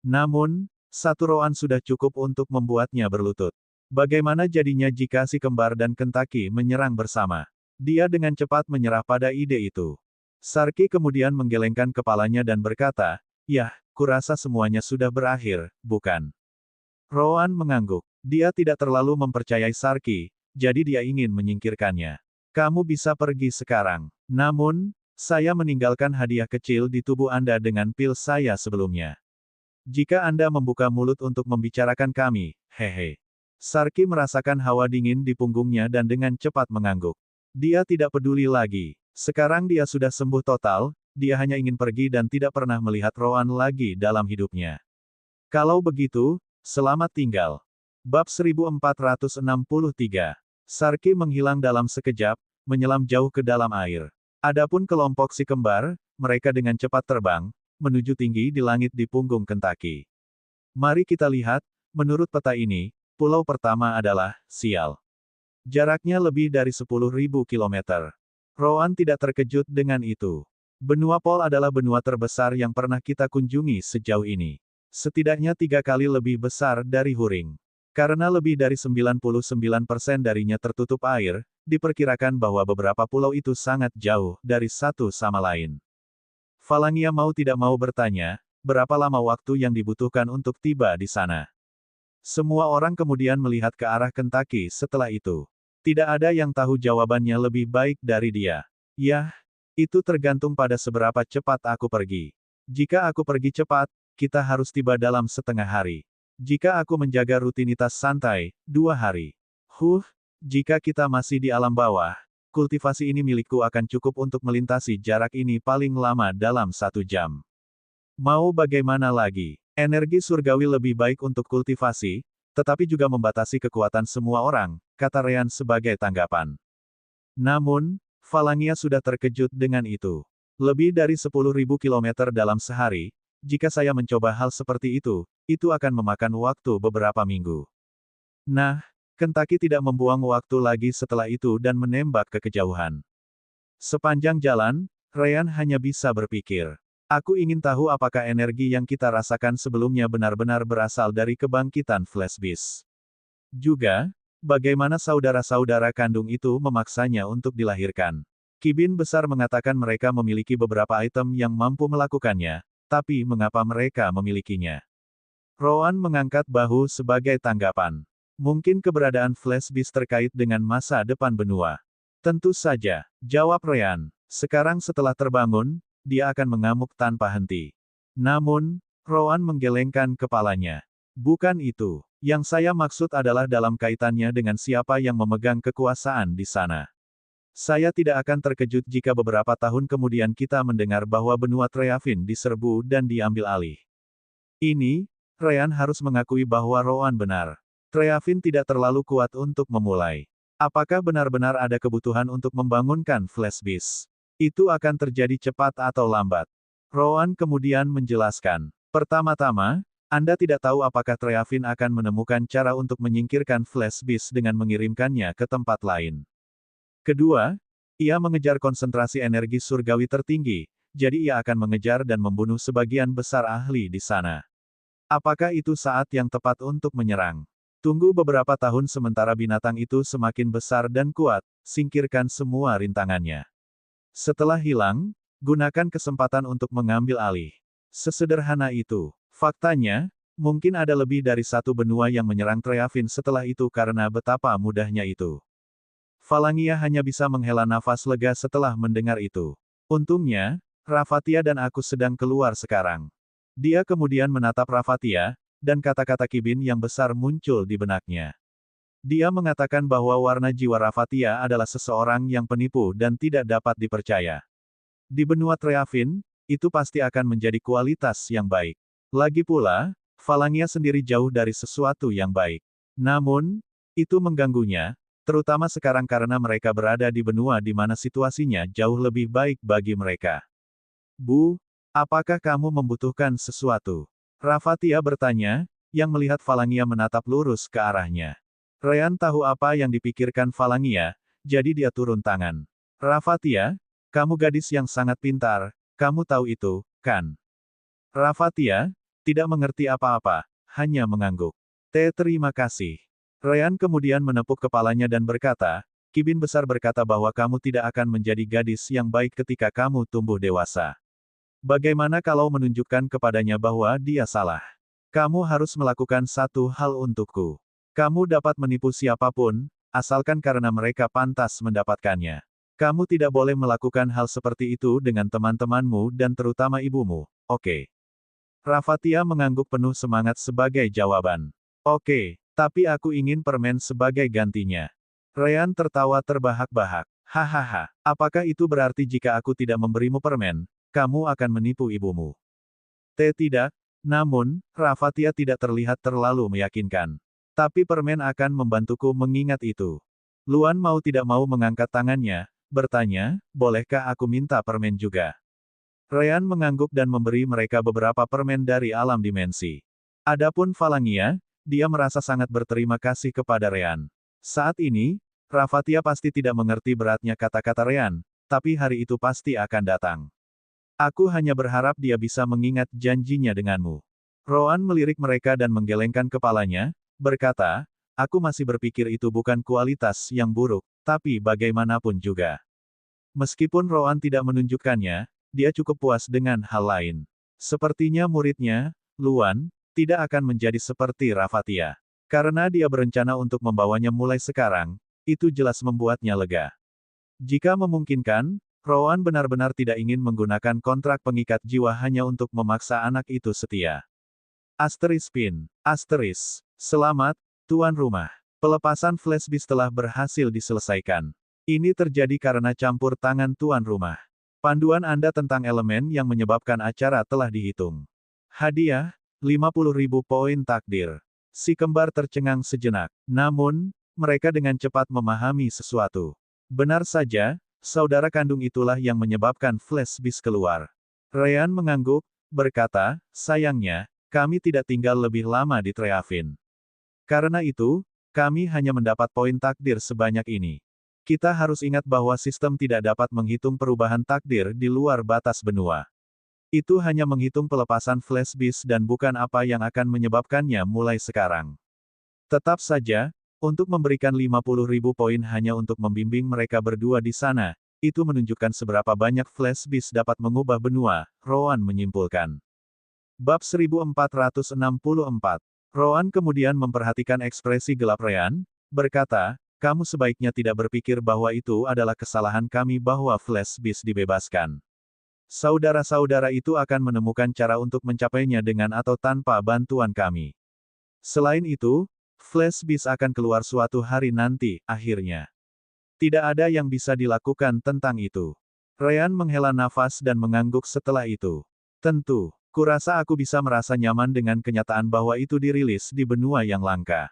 Namun, satu Rowan sudah cukup untuk membuatnya berlutut. Bagaimana jadinya jika si kembar dan Kentucky menyerang bersama? Dia dengan cepat menyerah pada ide itu. Sarki kemudian menggelengkan kepalanya dan berkata, "Yah, kurasa semuanya sudah berakhir, bukan?" Rowan mengangguk. Dia tidak terlalu mempercayai Sarki, jadi dia ingin menyingkirkannya. "Kamu bisa pergi sekarang. Namun, saya meninggalkan hadiah kecil di tubuh Anda dengan pil saya sebelumnya. Jika Anda membuka mulut untuk membicarakan kami, hehe." Sarki merasakan hawa dingin di punggungnya dan dengan cepat mengangguk. Dia tidak peduli lagi. Sekarang dia sudah sembuh total, dia hanya ingin pergi dan tidak pernah melihat Rowan lagi dalam hidupnya. Kalau begitu, selamat tinggal. Bab 1463. Sarki menghilang dalam sekejap, menyelam jauh ke dalam air. Adapun kelompok si kembar, mereka dengan cepat terbang, menuju tinggi di langit di punggung Kentucky. Mari kita lihat, menurut peta ini, pulau pertama adalah Sial. Jaraknya lebih dari 10.000 km. Rowan tidak terkejut dengan itu. Benua Pol adalah benua terbesar yang pernah kita kunjungi sejauh ini. Setidaknya 3 kali lebih besar dari Huring. Karena lebih dari 99% darinya tertutup air, diperkirakan bahwa beberapa pulau itu sangat jauh dari satu sama lain. Falangia mau tidak mau bertanya, berapa lama waktu yang dibutuhkan untuk tiba di sana? Semua orang kemudian melihat ke arah Kentucky setelah itu. Tidak ada yang tahu jawabannya lebih baik dari dia. Yah, itu tergantung pada seberapa cepat aku pergi. Jika aku pergi cepat, kita harus tiba dalam setengah hari. Jika aku menjaga rutinitas santai, 2 hari. Jika kita masih di alam bawah, kultivasi ini milikku akan cukup untuk melintasi jarak ini paling lama dalam 1 jam. Mau bagaimana lagi? Energi surgawi lebih baik untuk kultivasi, tetapi juga membatasi kekuatan semua orang, kata Ryan sebagai tanggapan. Namun, Falangia sudah terkejut dengan itu. Lebih dari 10.000 kilometer dalam sehari, jika saya mencoba hal seperti itu akan memakan waktu beberapa minggu. Nah, Kentucky tidak membuang waktu lagi setelah itu dan menembak ke kejauhan. Sepanjang jalan, Ryan hanya bisa berpikir. Aku ingin tahu apakah energi yang kita rasakan sebelumnya benar-benar berasal dari kebangkitan Flash Beast. Juga, bagaimana saudara-saudara kandung itu memaksanya untuk dilahirkan. Kibin besar mengatakan mereka memiliki beberapa item yang mampu melakukannya, tapi mengapa mereka memilikinya? Rowan mengangkat bahu sebagai tanggapan. Mungkin keberadaan Flash Beast terkait dengan masa depan benua. Tentu saja, jawab Ryan. Sekarang setelah terbangun, dia akan mengamuk tanpa henti. Namun, Rowan menggelengkan kepalanya. Bukan itu. Yang saya maksud adalah dalam kaitannya dengan siapa yang memegang kekuasaan di sana. Saya tidak akan terkejut jika beberapa tahun kemudian kita mendengar bahwa benua Treavin diserbu dan diambil alih. Ini, Ryan harus mengakui bahwa Rowan benar. Treavin tidak terlalu kuat untuk memulai. Apakah benar-benar ada kebutuhan untuk membangunkan Flash Beast? Itu akan terjadi cepat atau lambat. Rowan kemudian menjelaskan. Pertama-tama, Anda tidak tahu apakah Treavin akan menemukan cara untuk menyingkirkan Flash Beast dengan mengirimkannya ke tempat lain. Kedua, ia mengejar konsentrasi energi surgawi tertinggi, jadi ia akan mengejar dan membunuh sebagian besar ahli di sana. Apakah itu saat yang tepat untuk menyerang? Tunggu beberapa tahun sementara binatang itu semakin besar dan kuat, singkirkan semua rintangannya. Setelah hilang, gunakan kesempatan untuk mengambil alih. Sesederhana itu. Faktanya, mungkin ada lebih dari satu benua yang menyerang Treavin setelah itu karena betapa mudahnya itu. Falangia hanya bisa menghela nafas lega setelah mendengar itu. Untungnya, Ravatia dan aku sedang keluar sekarang. Dia kemudian menatap Ravatia, dan kata-kata Kibin yang besar muncul di benaknya. Dia mengatakan bahwa warna jiwa Ravatia adalah seseorang yang penipu dan tidak dapat dipercaya. Di benua Treavin, itu pasti akan menjadi kualitas yang baik. Lagi pula, Falangia sendiri jauh dari sesuatu yang baik. Namun, itu mengganggunya, terutama sekarang karena mereka berada di benua di mana situasinya jauh lebih baik bagi mereka. Bu, apakah kamu membutuhkan sesuatu? Ravatia bertanya, yang melihat Falangia menatap lurus ke arahnya. Ryan tahu apa yang dipikirkan Falangia, jadi dia turun tangan. Ravatia, kamu gadis yang sangat pintar, kamu tahu itu, kan? Ravatia, tidak mengerti apa-apa, hanya mengangguk. Terima kasih. Ryan kemudian menepuk kepalanya dan berkata, Kibin besar berkata bahwa kamu tidak akan menjadi gadis yang baik ketika kamu tumbuh dewasa. Bagaimana kalau menunjukkan kepadanya bahwa dia salah? Kamu harus melakukan satu hal untukku. Kamu dapat menipu siapapun, asalkan karena mereka pantas mendapatkannya. Kamu tidak boleh melakukan hal seperti itu dengan teman-temanmu dan terutama ibumu, oke? Ravatia mengangguk penuh semangat sebagai jawaban. Oke, tapi aku ingin permen sebagai gantinya. Ryan tertawa terbahak-bahak. Hahaha, apakah itu berarti jika aku tidak memberimu permen, kamu akan menipu ibumu? Tidak, namun, Ravatia tidak terlihat terlalu meyakinkan. Tapi permen akan membantuku mengingat itu. Luan mau tidak mau mengangkat tangannya, bertanya, bolehkah aku minta permen juga? Ryan mengangguk dan memberi mereka beberapa permen dari alam dimensi. Adapun Falangia, dia merasa sangat berterima kasih kepada Ryan. Saat ini, Ravatia pasti tidak mengerti beratnya kata-kata Ryan, tapi hari itu pasti akan datang. Aku hanya berharap dia bisa mengingat janjinya denganmu. Rowan melirik mereka dan menggelengkan kepalanya, berkata, aku masih berpikir itu bukan kualitas yang buruk, tapi bagaimanapun juga. Meskipun Rowan tidak menunjukkannya, dia cukup puas dengan hal lain. Sepertinya muridnya, Luan, tidak akan menjadi seperti Ravatia. Karena dia berencana untuk membawanya mulai sekarang, itu jelas membuatnya lega. Jika memungkinkan, Rowan benar-benar tidak ingin menggunakan kontrak pengikat jiwa hanya untuk memaksa anak itu setia. Pin. Selamat, tuan rumah. Pelepasan Flash Beast telah berhasil diselesaikan. Ini terjadi karena campur tangan tuan rumah. Panduan Anda tentang elemen yang menyebabkan acara telah dihitung. Hadiah, 50.000 poin takdir. Si kembar tercengang sejenak. Namun, mereka dengan cepat memahami sesuatu. Benar saja, saudara kandung itulah yang menyebabkan Flash Beast keluar. Ryan mengangguk, berkata, sayangnya, kami tidak tinggal lebih lama di Treavin. Karena itu, kami hanya mendapat poin takdir sebanyak ini. Kita harus ingat bahwa sistem tidak dapat menghitung perubahan takdir di luar batas benua. Itu hanya menghitung pelepasan Flash Beast dan bukan apa yang akan menyebabkannya mulai sekarang. Tetap saja, untuk memberikan 50.000 poin hanya untuk membimbing mereka berdua di sana, itu menunjukkan seberapa banyak Flash Beast dapat mengubah benua, Rowan menyimpulkan. Bab 1464. Rowan kemudian memperhatikan ekspresi gelap Ryan, berkata, kamu sebaiknya tidak berpikir bahwa itu adalah kesalahan kami bahwa Flash Beast dibebaskan. Saudara-saudara itu akan menemukan cara untuk mencapainya dengan atau tanpa bantuan kami. Selain itu, Flash Beast akan keluar suatu hari nanti, akhirnya. Tidak ada yang bisa dilakukan tentang itu. Ryan menghela nafas dan mengangguk setelah itu. Tentu. Kurasa aku bisa merasa nyaman dengan kenyataan bahwa itu dirilis di benua yang langka.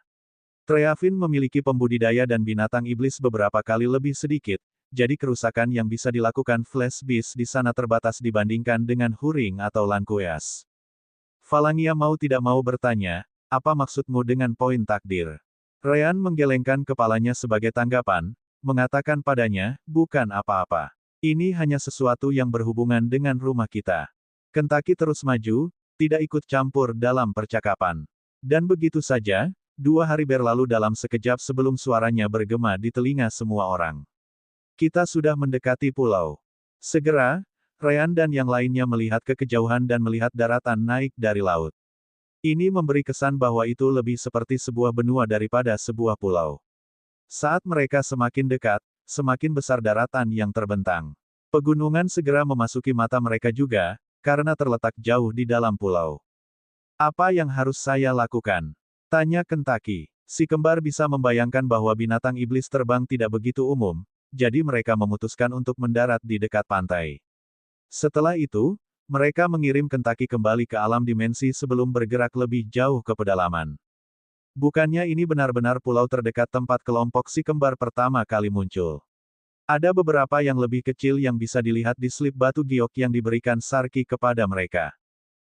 Treavin memiliki pembudidaya dan binatang iblis beberapa kali lebih sedikit, jadi kerusakan yang bisa dilakukan Flash Beast di sana terbatas dibandingkan dengan Huring atau Lanqueas. Falangia mau tidak mau bertanya, apa maksudmu dengan poin takdir? Ryan menggelengkan kepalanya sebagai tanggapan, mengatakan padanya, bukan apa-apa. Ini hanya sesuatu yang berhubungan dengan rumah kita. Kentucky terus maju, tidak ikut campur dalam percakapan. Dan begitu saja, 2 hari berlalu dalam sekejap sebelum suaranya bergema di telinga semua orang. Kita sudah mendekati pulau. Segera, Ryan dan yang lainnya melihat ke kejauhan dan melihat daratan naik dari laut. Ini memberi kesan bahwa itu lebih seperti sebuah benua daripada sebuah pulau. Saat mereka semakin dekat, semakin besar daratan yang terbentang. Pegunungan segera memasuki mata mereka juga, karena terletak jauh di dalam pulau. Apa yang harus saya lakukan? Tanya Kentucky. Si kembar bisa membayangkan bahwa binatang iblis terbang tidak begitu umum, jadi mereka memutuskan untuk mendarat di dekat pantai. Setelah itu, mereka mengirim Kentucky kembali ke alam dimensi sebelum bergerak lebih jauh ke pedalaman. Bukannya ini benar-benar pulau terdekat tempat kelompok si kembar pertama kali muncul. Ada beberapa yang lebih kecil yang bisa dilihat di slip batu giok yang diberikan Sarki kepada mereka.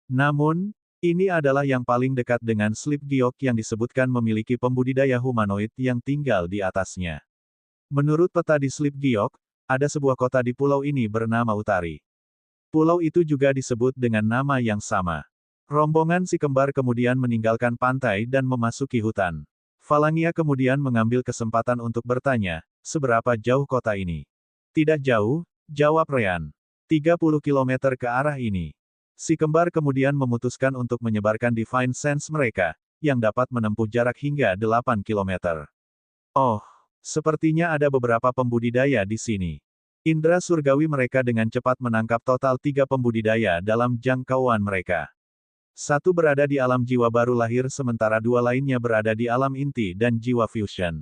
Namun, ini adalah yang paling dekat dengan slip giok yang disebutkan memiliki pembudidaya humanoid yang tinggal di atasnya. Menurut peta di slip giok, ada sebuah kota di pulau ini bernama Utari. Pulau itu juga disebut dengan nama yang sama. Rombongan si kembar kemudian meninggalkan pantai dan memasuki hutan. Falangia kemudian mengambil kesempatan untuk bertanya, seberapa jauh kota ini? Tidak jauh, jawab Ryan. 30 km ke arah ini. Si kembar kemudian memutuskan untuk menyebarkan Divine Sense mereka, yang dapat menempuh jarak hingga 8 km. Oh, sepertinya ada beberapa pembudidaya di sini. Indra surgawi mereka dengan cepat menangkap total 3 pembudidaya dalam jangkauan mereka. Satu berada di alam jiwa baru lahir sementara 2 lainnya berada di alam inti dan jiwa fusion.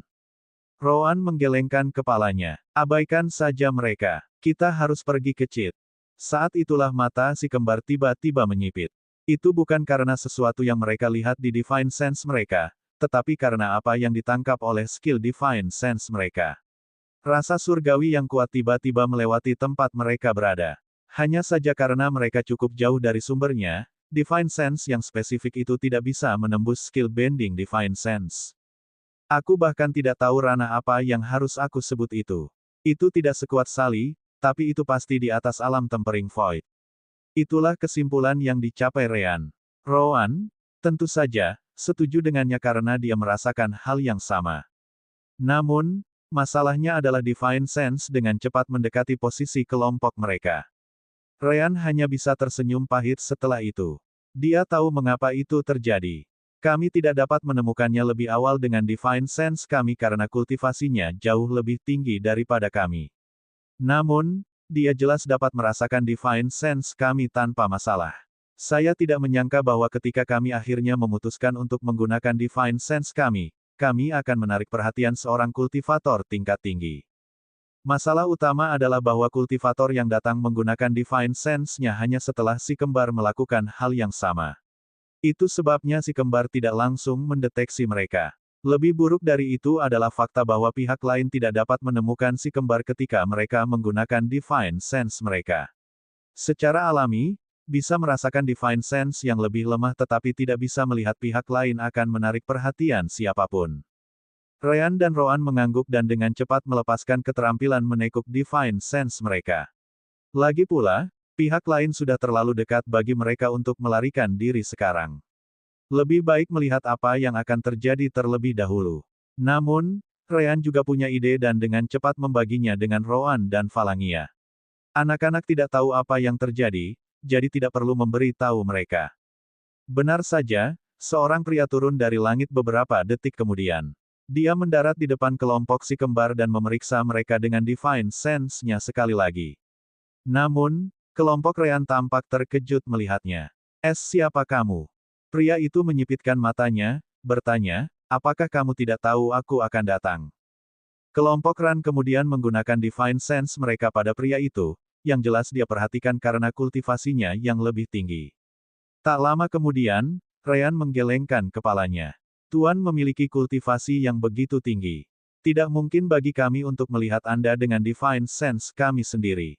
Rowan menggelengkan kepalanya. Abaikan saja mereka. Kita harus pergi ke Cid. Saat itulah mata si kembar tiba-tiba menyipit. Itu bukan karena sesuatu yang mereka lihat di Divine Sense mereka, tetapi karena apa yang ditangkap oleh skill Divine Sense mereka. Rasa surgawi yang kuat tiba-tiba melewati tempat mereka berada. Hanya saja karena mereka cukup jauh dari sumbernya, Divine Sense yang spesifik itu tidak bisa menembus skill bending Divine Sense. Aku bahkan tidak tahu ranah apa yang harus aku sebut itu. Itu tidak sekuat Sally, tapi itu pasti di atas alam Tempering Void. Itulah kesimpulan yang dicapai Ryan. Rowan, tentu saja, setuju dengannya karena dia merasakan hal yang sama. Namun, masalahnya adalah Divine Sense dengan cepat mendekati posisi kelompok mereka. Ryan hanya bisa tersenyum pahit setelah itu. Dia tahu mengapa itu terjadi. Kami tidak dapat menemukannya lebih awal dengan Divine Sense kami karena kultivasinya jauh lebih tinggi daripada kami. Namun, dia jelas dapat merasakan Divine Sense kami tanpa masalah. Saya tidak menyangka bahwa ketika kami akhirnya memutuskan untuk menggunakan Divine Sense kami akan menarik perhatian seorang kultivator tingkat tinggi. Masalah utama adalah bahwa kultivator yang datang menggunakan Divine Sense-nya hanya setelah si kembar melakukan hal yang sama. Itu sebabnya si kembar tidak langsung mendeteksi mereka. Lebih buruk dari itu adalah fakta bahwa pihak lain tidak dapat menemukan si kembar ketika mereka menggunakan Divine Sense mereka. Secara alami, bisa merasakan Divine Sense yang lebih lemah tetapi tidak bisa melihat pihak lain akan menarik perhatian siapapun. Ryan dan Roan mengangguk dan dengan cepat melepaskan keterampilan menekuk Divine Sense mereka. Lagi pula, pihak lain sudah terlalu dekat bagi mereka untuk melarikan diri sekarang. Lebih baik melihat apa yang akan terjadi terlebih dahulu. Namun, Ryan juga punya ide dan dengan cepat membaginya dengan Roan dan Falangia. Anak-anak tidak tahu apa yang terjadi, jadi tidak perlu memberi tahu mereka. Benar saja, seorang pria turun dari langit beberapa detik kemudian. Dia mendarat di depan kelompok si kembar dan memeriksa mereka dengan Divine Sense-nya sekali lagi. Namun, kelompok Ryan tampak terkejut melihatnya. Siapa kamu? Pria itu menyipitkan matanya, bertanya, apakah kamu tidak tahu aku akan datang? Kelompok Ran kemudian menggunakan Divine Sense mereka pada pria itu, yang jelas dia perhatikan karena kultivasinya yang lebih tinggi. Tak lama kemudian, Ryan menggelengkan kepalanya. Tuan memiliki kultivasi yang begitu tinggi. Tidak mungkin bagi kami untuk melihat Anda dengan Divine Sense kami sendiri.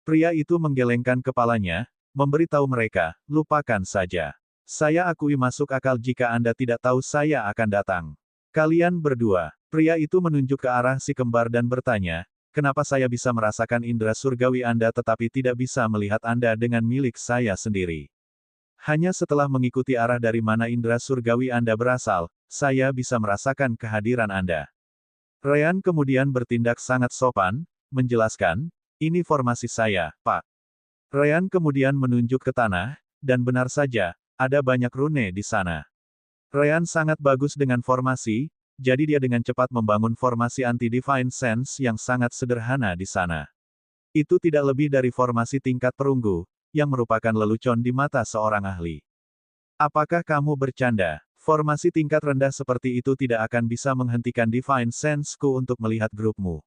Pria itu menggelengkan kepalanya, memberitahu mereka, lupakan saja. Saya akui masuk akal jika Anda tidak tahu saya akan datang. Kalian berdua. Pria itu menunjuk ke arah si kembar dan bertanya, kenapa saya bisa merasakan indera surgawi Anda tetapi tidak bisa melihat Anda dengan milik saya sendiri? Hanya setelah mengikuti arah dari mana indera surgawi Anda berasal, saya bisa merasakan kehadiran Anda. Ryan kemudian bertindak sangat sopan, menjelaskan, ini formasi saya, Pak. Ryan kemudian menunjuk ke tanah, dan benar saja, ada banyak rune di sana. Ryan sangat bagus dengan formasi, jadi dia dengan cepat membangun formasi anti-Divine Sense yang sangat sederhana di sana. Itu tidak lebih dari formasi tingkat perunggu, yang merupakan lelucon di mata seorang ahli. Apakah kamu bercanda? Formasi tingkat rendah seperti itu tidak akan bisa menghentikan Divine Sense-ku untuk melihat grupmu.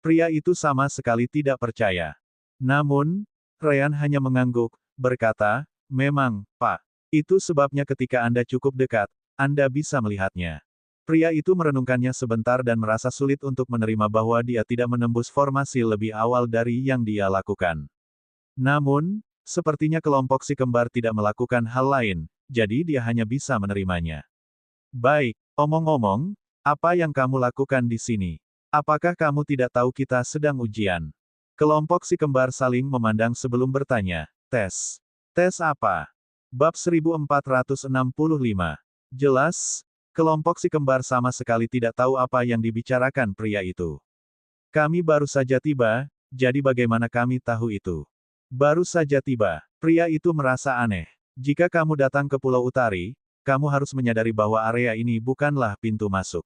Pria itu sama sekali tidak percaya. Namun, Ryan hanya mengangguk, berkata, memang, Pak. Itu sebabnya ketika Anda cukup dekat, Anda bisa melihatnya. Pria itu merenungkannya sebentar dan merasa sulit untuk menerima bahwa dia tidak menembus formasi lebih awal dari yang dia lakukan. Namun, sepertinya kelompok si kembar tidak melakukan hal lain, jadi dia hanya bisa menerimanya. Baik, omong-omong, apa yang kamu lakukan di sini? Apakah kamu tidak tahu kita sedang ujian? Kelompok si kembar saling memandang sebelum bertanya, tes. Tes apa? Bab 1465. Jelas, kelompok si kembar sama sekali tidak tahu apa yang dibicarakan pria itu. Kami baru saja tiba, jadi bagaimana kami tahu itu? Baru saja tiba. Pria itu merasa aneh. Jika kamu datang ke Pulau Utari, kamu harus menyadari bahwa area ini bukanlah pintu masuk.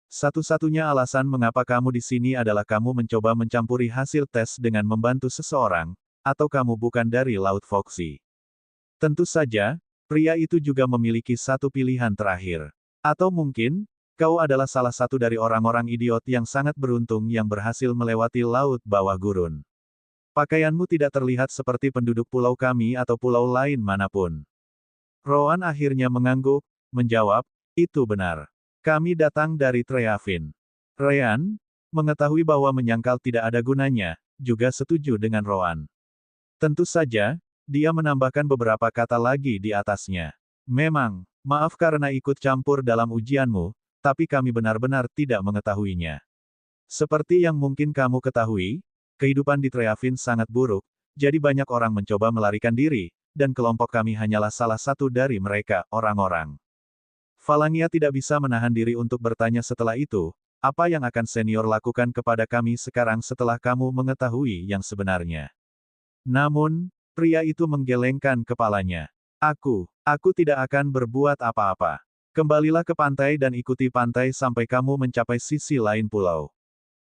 Satu-satunya alasan mengapa kamu di sini adalah kamu mencoba mencampuri hasil tes dengan membantu seseorang, atau kamu bukan dari Laut Foxy. Tentu saja, pria itu juga memiliki satu pilihan terakhir. Atau mungkin, kau adalah salah satu dari orang-orang idiot yang sangat beruntung yang berhasil melewati laut bawah gurun. Pakaianmu tidak terlihat seperti penduduk pulau kami atau pulau lain manapun. Roan akhirnya mengangguk, menjawab, itu benar. Kami datang dari Treavin. Ryan, mengetahui bahwa menyangkal tidak ada gunanya, juga setuju dengan Roan. Tentu saja, dia menambahkan beberapa kata lagi di atasnya. Memang, maaf karena ikut campur dalam ujianmu, tapi kami benar-benar tidak mengetahuinya. Seperti yang mungkin kamu ketahui, kehidupan di Treavin sangat buruk, jadi banyak orang mencoba melarikan diri, dan kelompok kami hanyalah salah satu dari mereka, orang-orang. Falangia tidak bisa menahan diri untuk bertanya setelah itu, apa yang akan senior lakukan kepada kami sekarang setelah kamu mengetahui yang sebenarnya. Namun, pria itu menggelengkan kepalanya. Aku tidak akan berbuat apa-apa. Kembalilah ke pantai dan ikuti pantai sampai kamu mencapai sisi lain pulau.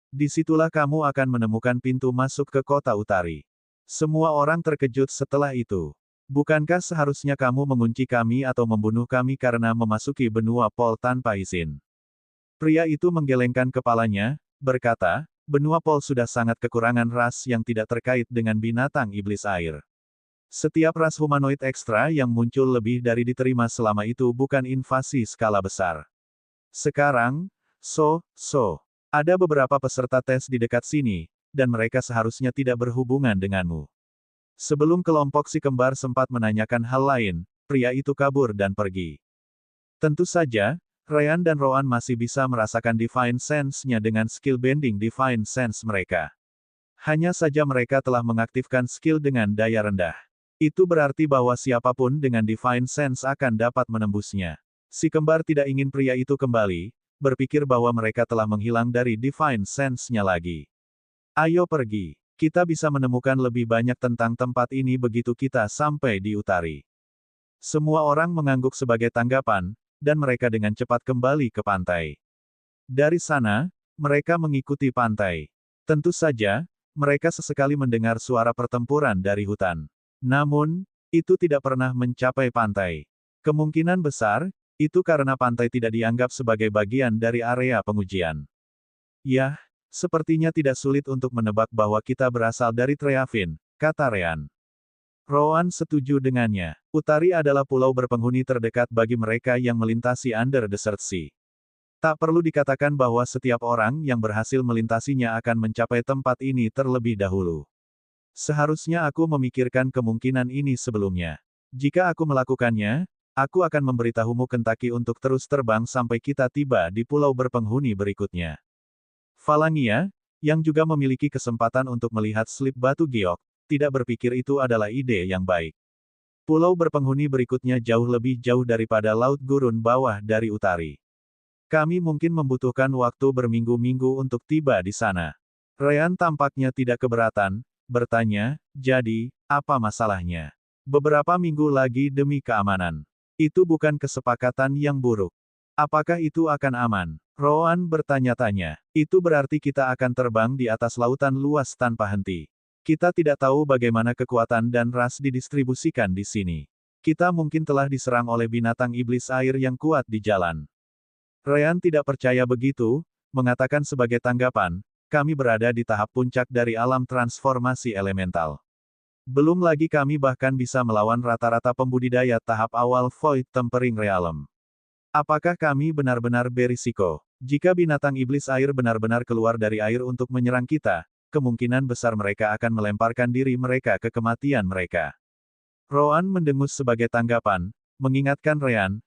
Disitulah kamu akan menemukan pintu masuk ke kota Utari. Semua orang terkejut setelah itu. Bukankah seharusnya kamu mengunci kami atau membunuh kami karena memasuki benua Pol tanpa izin? Pria itu menggelengkan kepalanya, berkata, benua Pol sudah sangat kekurangan ras yang tidak terkait dengan binatang iblis air. Setiap ras humanoid ekstra yang muncul lebih dari diterima selama itu bukan invasi skala besar. Sekarang, ada beberapa peserta tes di dekat sini, dan mereka seharusnya tidak berhubungan denganmu. Sebelum kelompok si kembar sempat menanyakan hal lain, pria itu kabur dan pergi. Tentu saja, Ryan dan Rowan masih bisa merasakan Divine Sense-nya dengan skill bending Divine Sense mereka. Hanya saja mereka telah mengaktifkan skill dengan daya rendah. Itu berarti bahwa siapapun dengan Divine Sense akan dapat menembusnya. Si kembar tidak ingin pria itu kembali, berpikir bahwa mereka telah menghilang dari Divine Sense-nya lagi. Ayo pergi. Kita bisa menemukan lebih banyak tentang tempat ini begitu kita sampai di Utari. Semua orang mengangguk sebagai tanggapan, dan mereka dengan cepat kembali ke pantai. Dari sana, mereka mengikuti pantai. Tentu saja, mereka sesekali mendengar suara pertempuran dari hutan. Namun, itu tidak pernah mencapai pantai. Kemungkinan besar, itu karena pantai tidak dianggap sebagai bagian dari area pengujian. Yah, sepertinya tidak sulit untuk menebak bahwa kita berasal dari Treavin, kata Ryan. Rowan setuju dengannya. Utari adalah pulau berpenghuni terdekat bagi mereka yang melintasi Under Desert Sea. Tak perlu dikatakan bahwa setiap orang yang berhasil melintasinya akan mencapai tempat ini terlebih dahulu. Seharusnya aku memikirkan kemungkinan ini sebelumnya. Jika aku melakukannya, aku akan memberitahumu Kentucky untuk terus terbang sampai kita tiba di pulau berpenghuni berikutnya. Falangia, yang juga memiliki kesempatan untuk melihat slip batu giok, tidak berpikir itu adalah ide yang baik. Pulau berpenghuni berikutnya jauh lebih jauh daripada laut gurun bawah dari Utari. Kami mungkin membutuhkan waktu berminggu-minggu untuk tiba di sana. Ryan tampaknya tidak keberatan, bertanya, jadi, apa masalahnya? Beberapa minggu lagi demi keamanan. Itu bukan kesepakatan yang buruk. Apakah itu akan aman? Rowan bertanya-tanya. Itu berarti kita akan terbang di atas lautan luas tanpa henti. Kita tidak tahu bagaimana kekuatan dan ras didistribusikan di sini. Kita mungkin telah diserang oleh binatang iblis air yang kuat di jalan. Ryan tidak percaya begitu, mengatakan sebagai tanggapan, kami berada di tahap puncak dari alam transformasi elemental. Belum lagi kami bahkan bisa melawan rata-rata pembudidaya tahap awal Void Tempering Realm. Apakah kami benar-benar berisiko? Jika binatang iblis air benar-benar keluar dari air untuk menyerang kita, kemungkinan besar mereka akan melemparkan diri mereka ke kematian mereka. Rowan mendengus sebagai tanggapan, mengingatkan Ryan,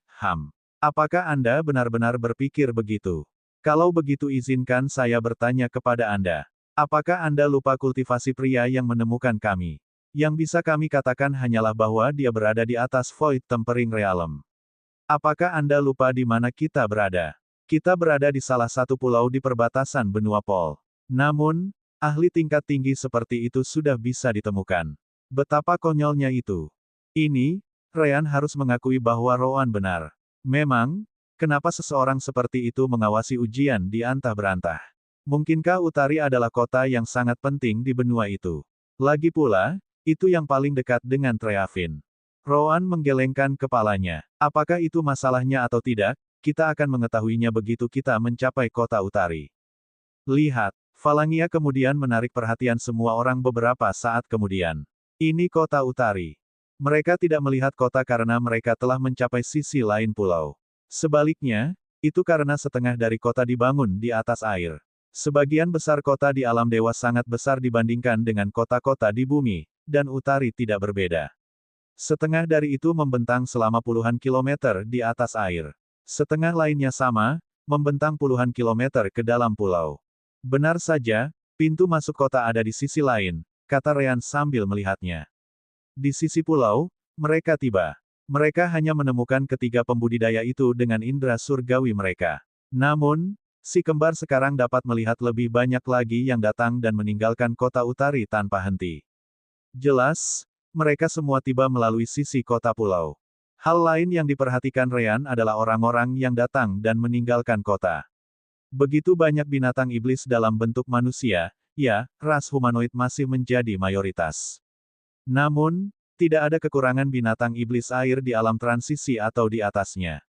apakah Anda benar-benar berpikir begitu? Kalau begitu izinkan saya bertanya kepada Anda. Apakah Anda lupa kultivasi pria yang menemukan kami? Yang bisa kami katakan hanyalah bahwa dia berada di atas Void Tempering Realm. Apakah Anda lupa di mana kita berada? Kita berada di salah satu pulau di perbatasan benua Pol. Namun, ahli tingkat tinggi seperti itu sudah bisa ditemukan. Betapa konyolnya itu. Ini, Ryan harus mengakui bahwa Rowan benar. Memang, kenapa seseorang seperti itu mengawasi ujian di antah-berantah? Mungkinkah Utari adalah kota yang sangat penting di benua itu? Lagi pula, itu yang paling dekat dengan Treavin. Rowan menggelengkan kepalanya. Apakah itu masalahnya atau tidak, kita akan mengetahuinya begitu kita mencapai kota Utari. Lihat, Falangia kemudian menarik perhatian semua orang beberapa saat kemudian. Ini kota Utari. Mereka tidak melihat kota karena mereka telah mencapai sisi lain pulau. Sebaliknya, itu karena setengah dari kota dibangun di atas air. Sebagian besar kota di alam dewa sangat besar dibandingkan dengan kota-kota di bumi, dan Utari tidak berbeda. Setengah dari itu membentang selama puluhan kilometer di atas air. Setengah lainnya sama, membentang puluhan kilometer ke dalam pulau. Benar saja, pintu masuk kota ada di sisi lain, kata Ryan sambil melihatnya. Di sisi pulau, mereka tiba. Mereka hanya menemukan ketiga pembudidaya itu dengan indera surgawi mereka. Namun, si kembar sekarang dapat melihat lebih banyak lagi yang datang dan meninggalkan kota Utari tanpa henti. Jelas, mereka semua tiba melalui sisi kota pulau. Hal lain yang diperhatikan Ryan adalah orang-orang yang datang dan meninggalkan kota. Begitu banyak binatang iblis dalam bentuk manusia, ya, ras humanoid masih menjadi mayoritas. Namun, tidak ada kekurangan binatang iblis air di alam transisi atau di atasnya.